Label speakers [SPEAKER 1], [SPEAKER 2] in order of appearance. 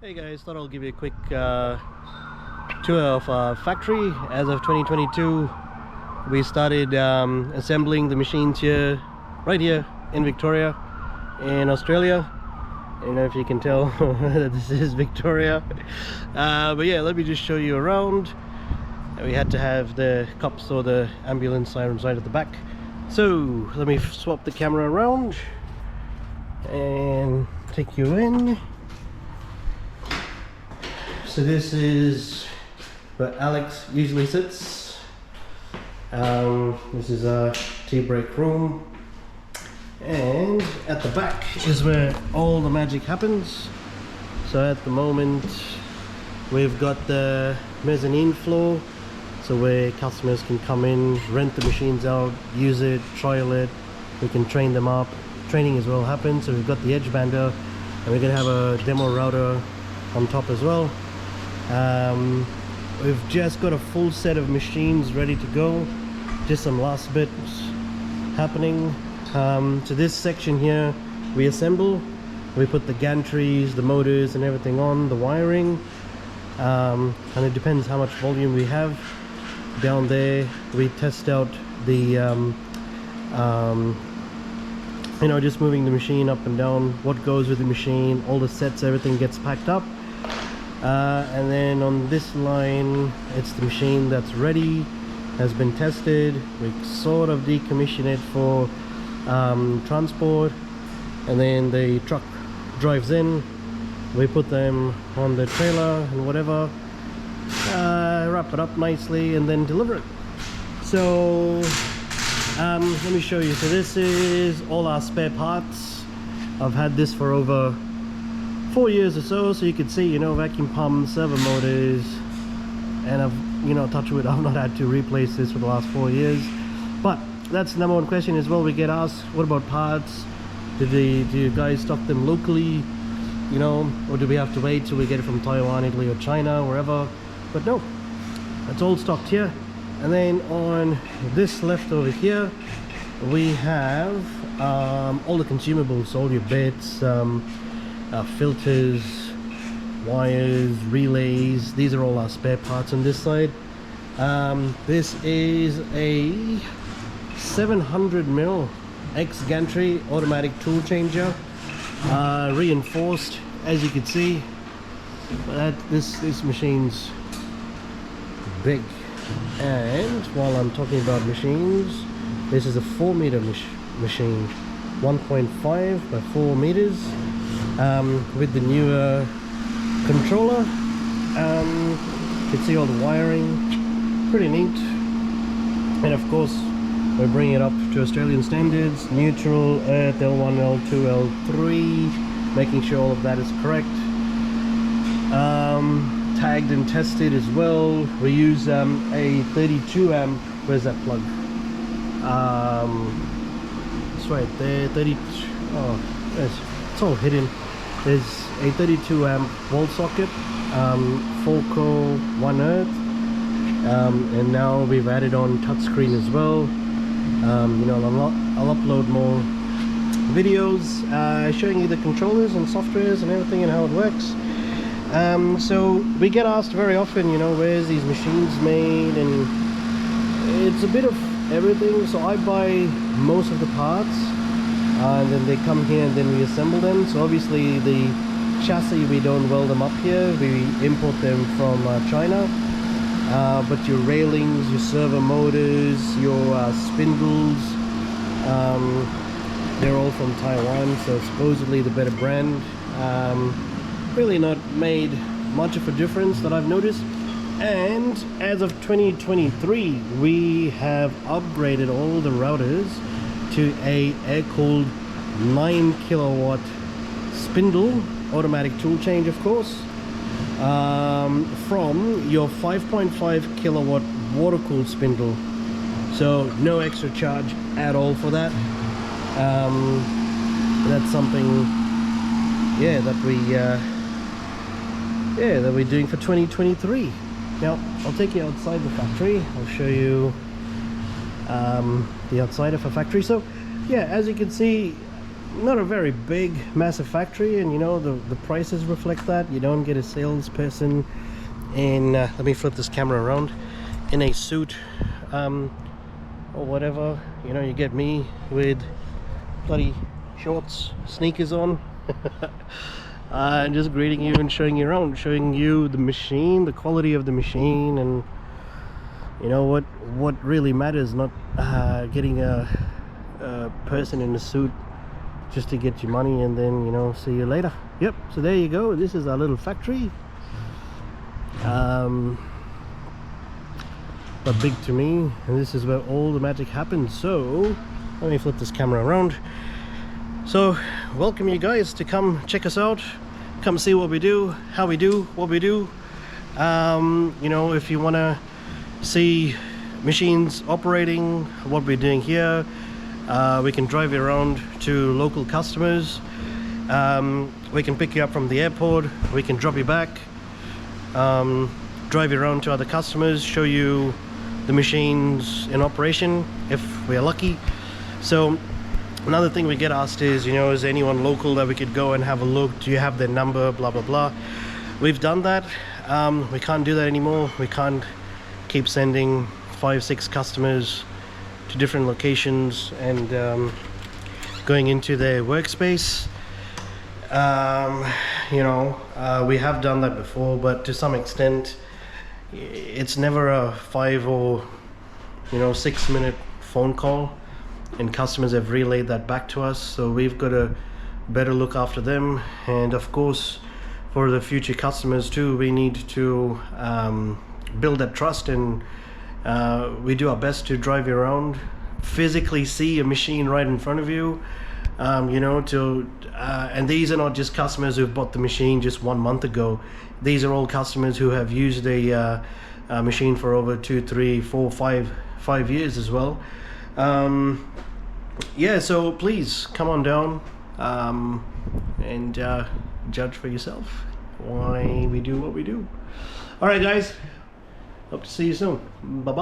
[SPEAKER 1] Hey guys, thought I'll give you a quick tour of our factory. As of 2022, we started assembling the machines here, right here in Victoria, in Australia. I don't know if you can tell that this is Victoria. But yeah, let me just show you around. We had to have the cops or the ambulance sirens right at the back. So let me swap the camera around and take you in. So this is where Alex usually sits. This is our tea break room, and at the back is where all the magic happens. So at the moment we've got the mezzanine floor, so where customers can come in, rent the machines out, use it, trial it. We can train them up. Training as well happens. So we've got the edge bander, and we're gonna have a demo router on top as well. We've just got a full set of machines ready to go, just some last bits happening. So this section here we assemble, we put the gantries, the motors and everything on, the wiring, and it depends how much volume we have. Down there we test out the you know, just moving the machine up and down, what goes with the machine, all the sets, everything gets packed up. And then on this line, it's the machine that's ready, has been tested. We sort of decommission it for transport, and then the truck drives in, we put them on the trailer and whatever, wrap it up nicely and then deliver it. So let me show you. So this is all our spare parts. I've had this for over 4 years or so, so you can see, you know, vacuum pumps, servo motors, and I've, you know, touch wood, I've not had to replace this for the last 4 years. But that's the number one question as well. We get asked, what about parts? Do you guys stock them locally, you know, or do we have to wait till we get it from Taiwan, Italy or China, wherever? But no, it's all stocked here. And then on this left over here we have all the consumables, all your bits, filters, wires, relays. These are all our spare parts on this side. This is a 700mm X gantry automatic tool changer, reinforced, as you can see. This machine's big. And while I'm talking about machines, this is a 4-meter machine, 1.5 by 4 meters. With the newer controller. You can see all the wiring, pretty neat. And of course we're bringing it up to Australian standards, neutral, earth, L1, L2, L3, making sure all of that is correct. Tagged and tested as well. We use a 32 amp, where's that plug? It's right there, 32, oh, it's all hidden. There's a 32 amp wall socket, 4 core, 1 earth, and now we've added on touchscreen as well. You know, I'll upload more videos showing you the controllers and softwares and everything and how it works. So we get asked very often, you know, where's these machines made, and it's a bit of everything. So I buy most of the parts, and then they come here and then we assemble them. So obviously the chassis, we don't weld them up here, we import them from China. But your railings, your servo motors, your spindles, they're all from Taiwan, so supposedly the better brand. Really not made much of a difference that I've noticed. And as of 2023 we have upgraded all the routers to a air-cooled 9 kilowatt spindle, automatic tool change of course, from your 5.5 kilowatt water-cooled spindle. So no extra charge at all for that. That's something, yeah, that we're doing for 2023. Now I'll take you outside the factory. I'll show you the outside of a factory. So yeah, as you can see, not a very big massive factory, and you know the prices reflect that. You don't get a salesperson in let me flip this camera around, in a suit or whatever. You know, you get me with bloody shorts, sneakers on and just greeting you and showing you around, showing you the machine, the quality of the machine, and you know what really matters, not getting a person in a suit just to get you money and then, you know, see you later. Yep, so there you go. This is our little factory, but big to me, and this is where all the magic happens. So let me flip this camera around. So welcome you guys to come check us out, come see what we do, how we do what we do. You know, if you want to see machines operating, what we're doing here, we can drive you around to local customers. We can pick you up from the airport, we can drop you back, drive you around to other customers, show you the machines in operation if we're lucky. So another thing we get asked is, you know, is anyone local that we could go and have a look? Do you have their number? Blah blah blah. We've done that. We can't do that anymore. We can't keep sending 5-6 customers to different locations and going into their workspace. You know, we have done that before, but to some extent it's never a 5 or 6 minute phone call, and customers have relayed that back to us, so we've got to better look after them. And of course, for the future customers too, we need to build that trust, and we do our best to drive you around, physically see a machine right in front of you, you know, and these are not just customers who've bought the machine just 1 month ago. These are all customers who have used a machine for over 2, 3, 4, 5 years as well. Yeah, so please come on down and judge for yourself why we do what we do. All right guys, hope to see you soon. Bye bye.